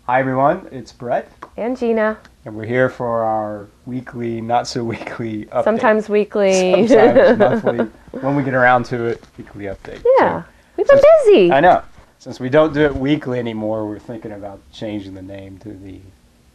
Hi everyone, it's Brett, And Gina. and we're here for our weekly, not so weekly update. Sometimes weekly. Sometimes monthly, when we get around to it, weekly update. Yeah, So, we've been busy. I know. Since we don't do it weekly anymore, we're thinking about changing the name to the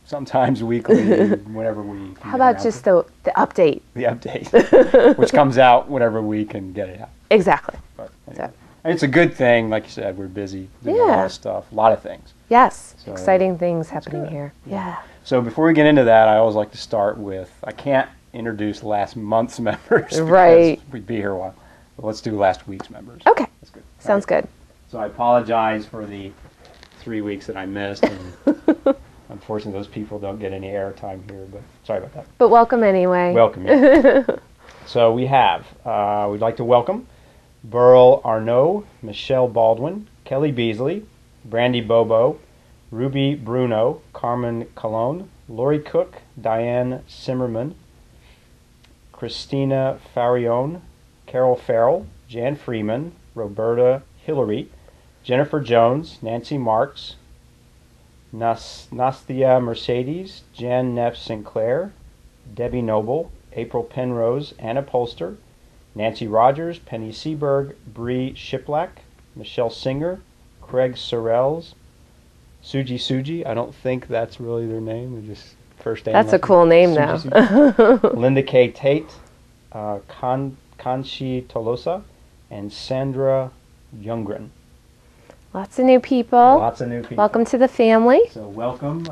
sometimes weekly, whenever we can How get about around just to the update? the update, which comes out whenever we can get it out. Exactly. But anyway. And it's a good thing, like you said, we're busy doing a lot Yeah. of stuff, a lot of things. Yes, So, exciting things happening good. here. Yeah. So before we get into that, I always like to start with, I can't introduce last month's members because Right. we'd be here a while. But let's do last week's members. Okay, That's good. sounds good. So I apologize for the 3 weeks that I missed. And unfortunately, those people don't get any airtime here, but sorry about that. But welcome anyway. Welcome. Yeah. So we have, we'd like to welcome Burl Arnaud, Michelle Baldwin, Kelly Beasley, Brandy Bobo, Ruby Bruno, Carmen Colon, Lori Cook, Diane Simmerman, Christina Farion, Carol Farrell, Jan Freeman, Roberta Hillary, Jennifer Jones, Nancy Marks, Nastia Mercedes, Jan Neff Sinclair, Debbie Noble, April Penrose, Anna Polster, Nancy Rogers, Penny Seberg, Bree Shiplack, Michelle Singer, Craig Sorrells, Suji. I don't think that's really their name. They're just first name. That's a cool name, though. Suji. Linda K. Tate, Kanchi Tolosa, and Sandra Youngren. Lots of new people. Lots of new people. Welcome to the family. So welcome.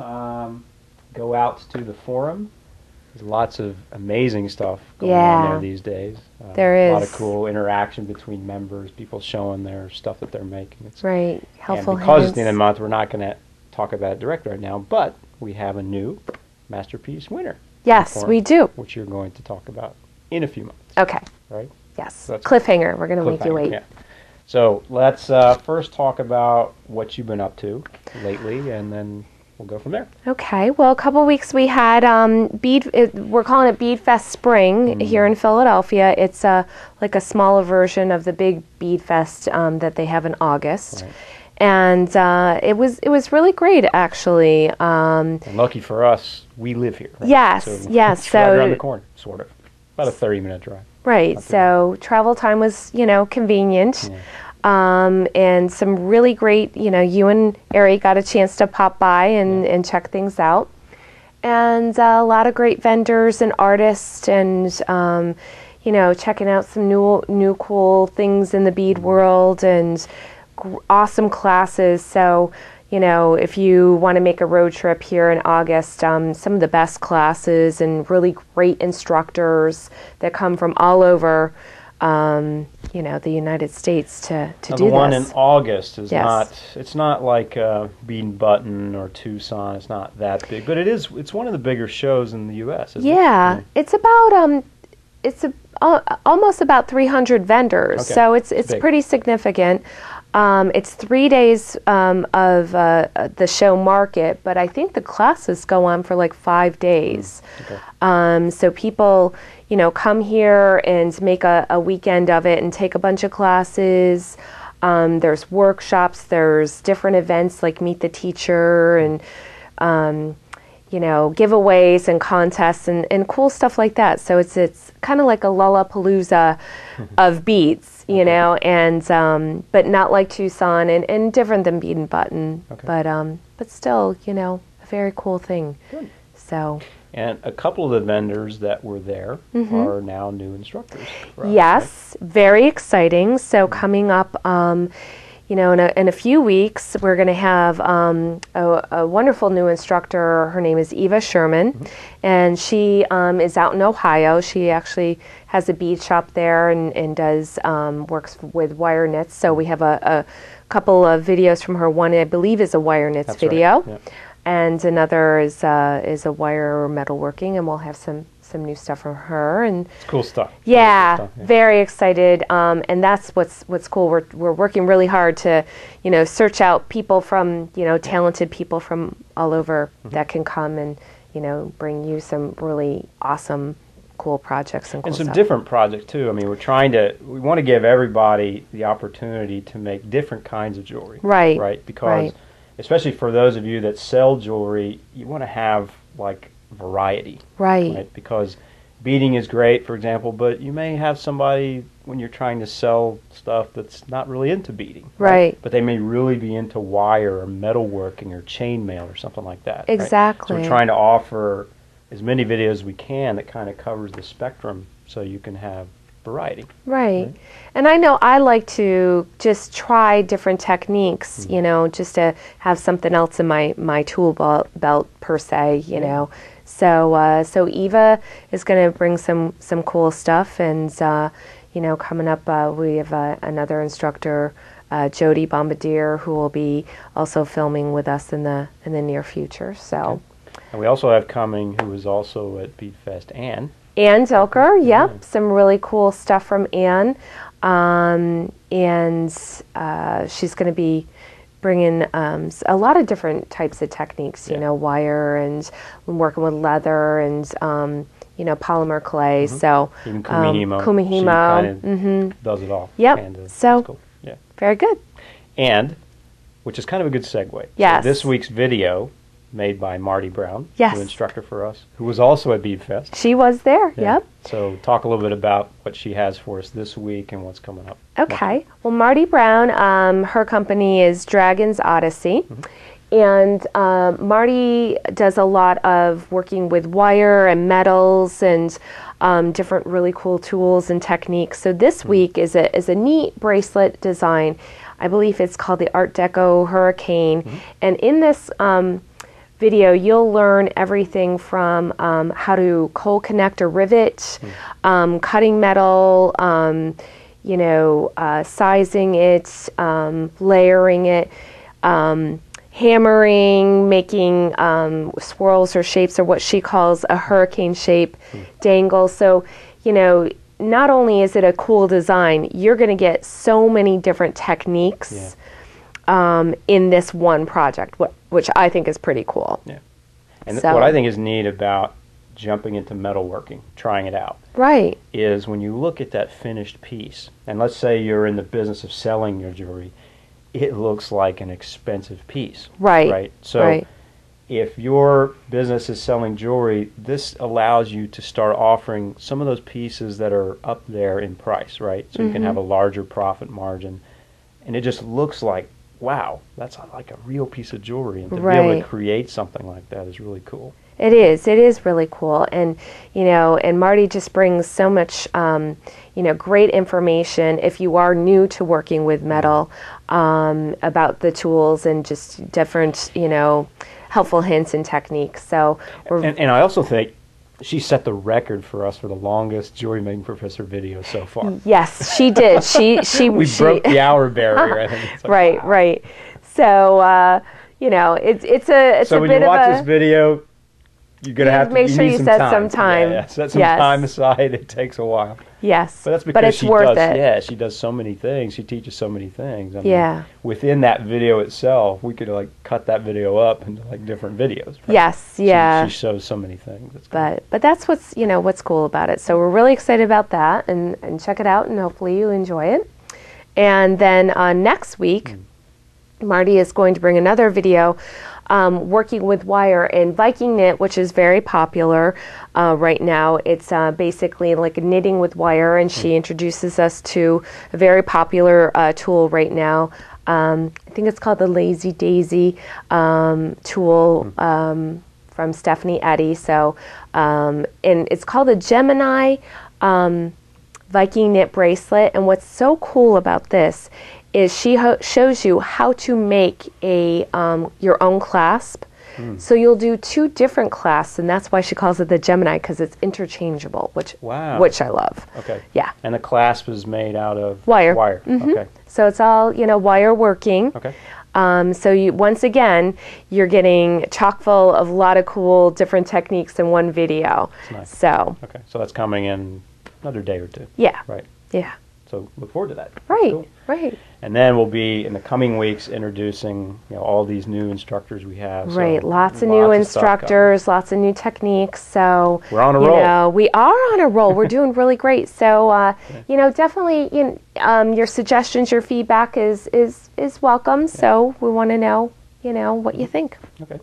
Go out to the forum. There's lots of amazing stuff going on there these days. There A lot is. of cool interaction between members, people showing their stuff that they're making. It's, Right, helpful and because hints. it's the end of the month, we're not going to talk about it directly right now, but we have a new Masterpiece winner. Yes, forum, we do. Which you're going to talk about in a few months, Okay, right? yes. That's- Cliffhanger, we're going to make you Cliffhanger, wait. yeah. So let's first talk about what you've been up to lately, and then we'll go from there. Okay, well, a couple weeks we had we're calling it Bead Fest Spring here in Philadelphia. It's like a smaller version of the big Bead Fest that they have in August. Right. And it was really great, actually. And lucky for us, we live here. Right? Yes, yes. It's right So around the corner, sort of. About a 30-minute drive. right, Not too so travel time was convenient. Yeah. And some really great, you and Ari got a chance to pop by and check things out. And a lot of great vendors and artists and, checking out some new cool things in the bead world and awesome classes. So, if you want to make a road trip here in August, some of the best classes and really great instructors that come from all over the United States to Now, do the one this. in August is Yes. it's not like Bead and Button or Tucson. It's not that big, but it's one of the bigger shows in the U.S., isn't Yeah, it? it's about almost about 300 vendors, Okay. so it's Big. pretty significant. It's 3 days of the show market, but I think the classes go on for like 5 days. Okay. So people, come here and make a weekend of it and take a bunch of classes. There's workshops, there's different events like Meet the Teacher and, giveaways and contests and cool stuff like that. So it's kind of like a Lollapalooza of beads, and but not like Tucson and different than Bead and Button, Okay. but still, a very cool thing. Good. So. And a couple of the vendors that were there are now new instructors. For us, Yes, very exciting. So coming up, in a few weeks, we're going to have a wonderful new instructor. Her name is Eva Sherman, and she is out in Ohio. She actually has a bead shop there and does works with wire knits. So we have a couple of videos from her. One, I believe, is a wire knits That's right, video. yeah. And another is a wire metalworking, and we'll have some new stuff from her. And It's cool stuff. yeah, Cool stuff, yeah. very excited. And that's what's cool. We're working really hard to, search out people from, talented people from all over that can come and, bring you some really awesome, cool projects and cool And some stuff. different projects too. I mean, we want to give everybody the opportunity to make different kinds of jewelry. Right, Right. Because right. especially for those of you that sell jewelry, you want to have like variety, Right. Because beading is great, for example, but you may have somebody when you're trying to sell stuff that's not really into beading, Right. But they may really be into wire or metalworking or chainmail or something like that. Right? Exactly. So we're trying to offer as many videos as we can that kind of covers the spectrum so you can have variety. Right. And I know I like to just try different techniques, you know, just to have something else in my tool belt per se, you know. So Eva is going to bring some cool stuff, and you know, coming up we have another instructor, Jody Bombardier, who will be also filming with us in the near future. So. Okay. And we also have coming, who is also at BeadFest, Anne. Ann Dilker, yep, some really cool stuff from Ann, and she's going to be bringing a lot of different types of techniques, you know, wire and working with leather and you know, polymer clay. So even Kumihimo. Kumihimo, She kind of does it all. Yep. And, so cool. Yeah. very good. And which is kind of a good segue. Yes. So this week's video made by Marty Brown, Yes. new instructor for us, who was also at BeadFest. She was there. Yeah. Yep. So talk a little bit about what she has for us this week and what's coming up. Okay. Well, Marty Brown, her company is Dragon's Odyssey. And Marty does a lot of working with wire and metals and different really cool tools and techniques. So this week is a neat bracelet design. I believe it's called the Art Deco Hurricane. And in this video, you'll learn everything from how to cold connect a rivet, cutting metal, you know, sizing it, layering it, hammering, making swirls or shapes, or what she calls a hurricane shape dangle. So, you know, not only is it a cool design, you're going to get so many different techniques in this one project, which I think is pretty cool. Yeah. And So- what I think is neat about jumping into metalworking, trying it out, Right. is when you look at that finished piece, and let's say you're in the business of selling your jewelry, it looks like an expensive piece. Right. Right. So Right. if your business is selling jewelry, this allows you to start offering some of those pieces that are up there in price, right? So you can have a larger profit margin. And it just looks like, wow, that's like a real piece of jewelry. And to be able Right. to create something like that is really cool. It is really cool. And, you know, and Marty just brings so much, you know, great information if you are new to working with metal, about the tools and just different, you know, helpful hints and techniques. So we're And I also think she set the record for us for the longest Jewelry Making Professor video so far. yes, she did. She We broke the hour barrier, I think. It's like, right, wow. right. So, you know, it's a So when bit you watch of a this video, you're going to have to make sure need you some set time. some time. Yeah, set some Yes. time aside. It takes a while. yes, But that's because it's she worth does. it. Yeah, she does so many things. She teaches so many things. I mean, Yeah. Within that video itself, we could like cut that video up into like different videos. Right? Yes, yeah. She shows so many things. It's cool. But that's what's, you know, what's cool about it. So we're really excited about that, and check it out, and hopefully you enjoy it. And then next week, Marty is going to bring another video working with wire and Viking knit, which is very popular right now. It's basically like knitting with wire, and she introduces us to a very popular tool right now. I think it's called the Lazy Daisy tool from Stephanie Eddy. So, and it's called a Gemini Viking knit bracelet. And what's so cool about this is she shows you how to make a your own clasp. So you'll do two different clasps, and that's why she calls it the Gemini, because it's interchangeable, which I love. Okay. Yeah. And the clasp is made out of Wire. Okay. So it's all, you know, wire working. Okay. So you, once again, you're getting chock full of a lot of cool different techniques in one video. Nice. So Okay. So that's coming in another day or two. yeah, Right. yeah, So look forward to that. That's right, cool. right. And then we'll be in the coming weeks introducing, you know, all these new instructors we have. So Right, lots of new of stuff coming. instructors, lots of new techniques. So We're on a you roll. know, we are on a roll. We're doing really great. So you know, definitely, you know, your suggestions, your feedback is welcome. So we want to know, what you think. Okay.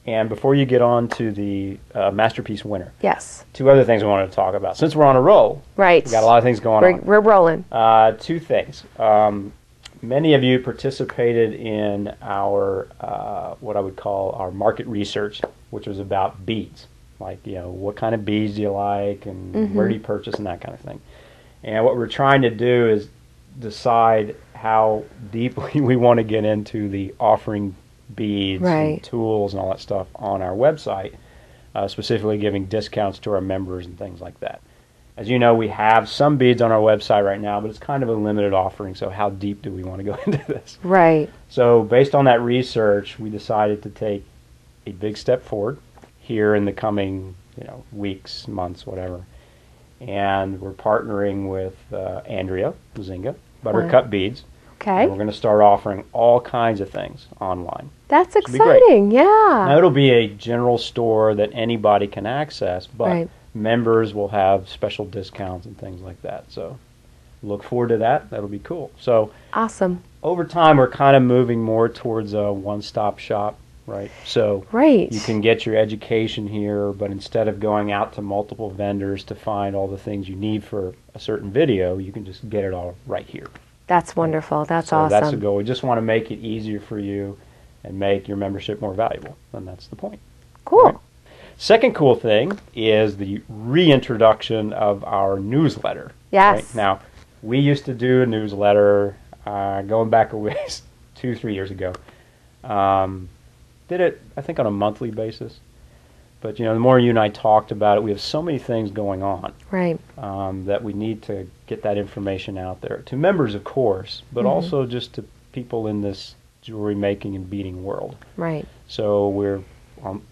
And before you get on to the Masterpiece winner, Yes. 2 other things we wanted to talk about. Since we're on a roll, Right. we got a lot of things going on. We're rolling. 2 things. Many of you participated in our what I would call our market research, which was about beads. Like, what kind of beads do you like, and where do you purchase, and that kind of thing. And what we're trying to do is decide how deeply we want to get into the offering beads Right. and tools and all that stuff on our website, specifically giving discounts to our members and things like that. As you know, we have some beads on our website right now, but it's kind of a limited offering, so how deep do we want to go into this? Right. So based on that research, we decided to take a big step forward here in the coming weeks, months, whatever. And we're partnering with Andrea Zinga, Buttercup Beads. Okay. And we're going to start offering all kinds of things online. That's be great. exciting. Yeah. Now, it'll be a general store that anybody can access, but Right. members will have special discounts and things like that. So look forward to that. That'll be cool. So Awesome. over time, we're kind of moving more towards a one-stop shop, right? So Right. you can get your education here, but instead of going out to multiple vendors to find all the things you need for a certain video, you can just get it all right here. That's wonderful. That's So awesome. that's the goal. We just want to make it easier for you and make your membership more valuable, and that's the point. Cool. Right. Second cool thing is the reintroduction of our newsletter. Yes. Right? Now, we used to do a newsletter going back a ways, 2-3 years ago. Did it, I think, on a monthly basis. But, the more you and I talked about it, we have so many things going on Right. that we need to get that information out there. To members, of course, but also just to people in this jewelry making and beading world. Right. So we're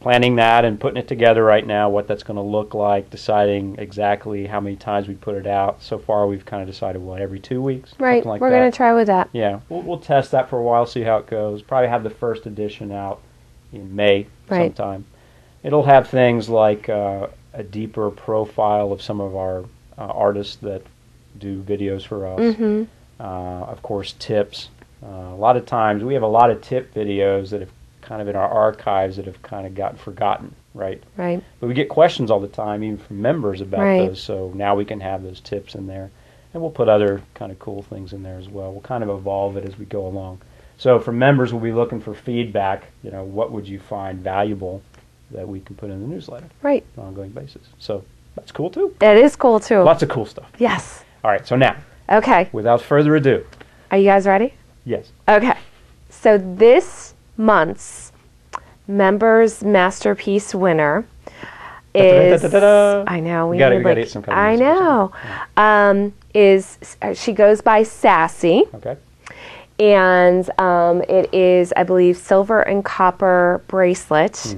planning that and putting it together right now, what that's going to look like, deciding exactly how many times we put it out. So far, we've kind of decided, every 2 weeks? Right. Something like We're that. going to try with that. Yeah, we'll test that for a while, see how it goes. Probably have the first edition out in May Right. sometime. It'll have things like a deeper profile of some of our artists that do videos for us. Mm-hmm. Of course, tips. A lot of times, we have a lot of tip videos that have kind of in our archives that have kind of gotten forgotten, right? Right. But we get questions all the time, even from members about Right. those, so now we can have those tips in there. And we'll put other kind of cool things in there as well. We'll kind of evolve it as we go along. So for members, we'll be looking for feedback, what would you find valuable that we can put in the newsletter Right. on an ongoing basis. So that's cool too. It is cool too. Lots of cool stuff. Yes. All right, so now, Okay. without further ado, Are you guys ready? yes. Okay. So this month's Members Masterpiece winner is Da-da-da-da-da-da. I know We gotta eat some kind of I music or know. She goes by Sassy, Okay. and it is, I believe, silver and copper bracelet.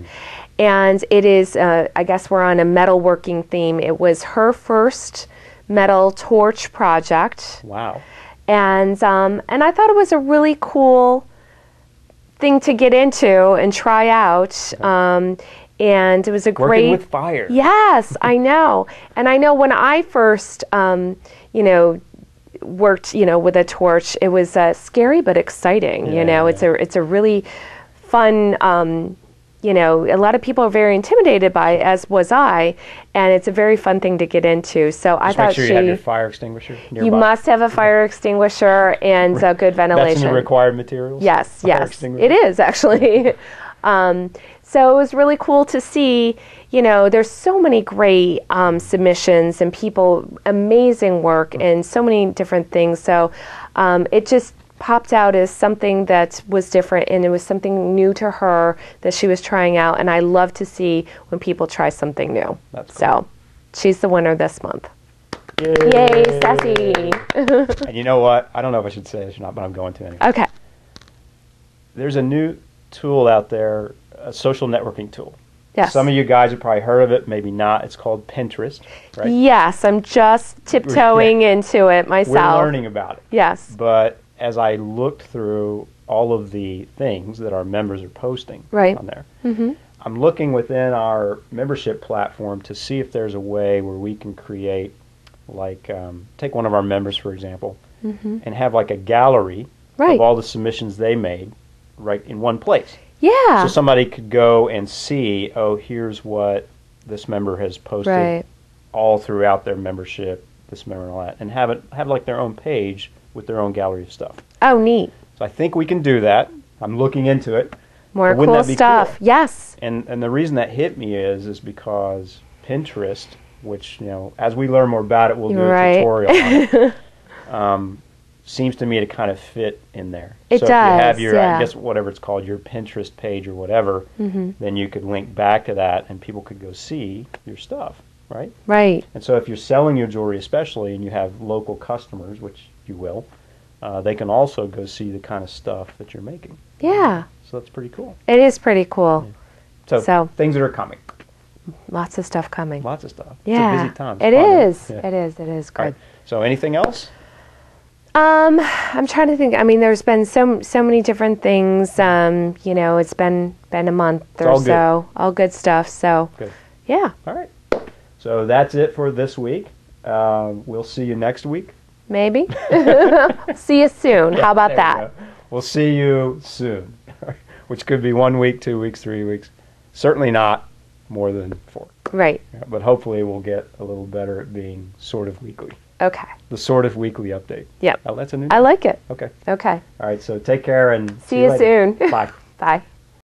And it is, I guess we're on a metalworking theme. It was her first metal torch project. Wow. And I thought it was a really cool thing to get into and try out. And it was a Working great with fire. Yes, I know. And I know when I first worked with a torch, it was scary but exciting. Yeah, It's a really fun. A lot of people are very intimidated by it, as was I, and it's a very fun thing to get into. So I Just thought make sure you have your fire extinguisher nearby. you must have a fire extinguisher and good ventilation. That's in the required materials? Yes, Fire yes, extinguisher? it is actually. So it was really cool to see. There's so many great submissions and people, amazing work, and so many different things. So it just popped out as something that was different, and it was something new to her that she was trying out. And I love to see when people try something new. That's cool. So she's the winner this month. Yay, Yay, Sassy! And you know what? I don't know if I should say this or not, but I'm going to anyway. Okay. There's a new tool out there, a social networking tool. Yes. Some of you guys have probably heard of it, maybe not. It's called Pinterest, right? Yes, I'm just tiptoeing into it myself. We're learning about it. Yes. But as I looked through all of the things that our members are posting Right. on there, Mm-hmm. I'm looking within our membership platform to see if there's a way where we can create, like, take one of our members, for example, and have like a gallery Right. of all the submissions they made, right in one place. Yeah. So somebody could go and see, oh, here's what this member has posted Right. all throughout their membership, this member and all that, and have like their own page with their own gallery of stuff. Oh, neat. So I think we can do that. I'm looking into it. More But wouldn't cool that be stuff. cool? Yes. And the reason that hit me is because Pinterest, which, as we learn more about it, we'll do Right. a tutorial on it, seems to me to kind of fit in there. It so if you have does, your, yeah. I guess whatever it's called, your Pinterest page or whatever, Mm-hmm. then you could link back to that and people could go see your stuff, right? Right. And so if you're selling your jewelry especially and you have local customers, which you will, they can also go see the kind of stuff that you're making. Yeah. So that's pretty cool. It is pretty cool. So- things that are coming. Lots of stuff coming. Lots of stuff. Yeah. It's a busy time. It's It fun, right? is. Yeah. It is. It is All good. right. So anything else? I'm trying to think. I mean, there's been so many different things. It's been a month or all good. so. All good stuff. So, Good. yeah, All right. So that's it for this week. We'll see you next week. maybe. See you soon. How about There we that? go. We'll see you soon, which could be 1 week, 2 weeks, 3 weeks. Certainly not more than 4. Right. Yeah, but hopefully we'll get a little better at being sort of weekly. Okay. The sort of weekly update. Yep. Oh, that's a new I name. like it. Okay. Okay. All right. So take care and See you later. soon. Bye. Bye.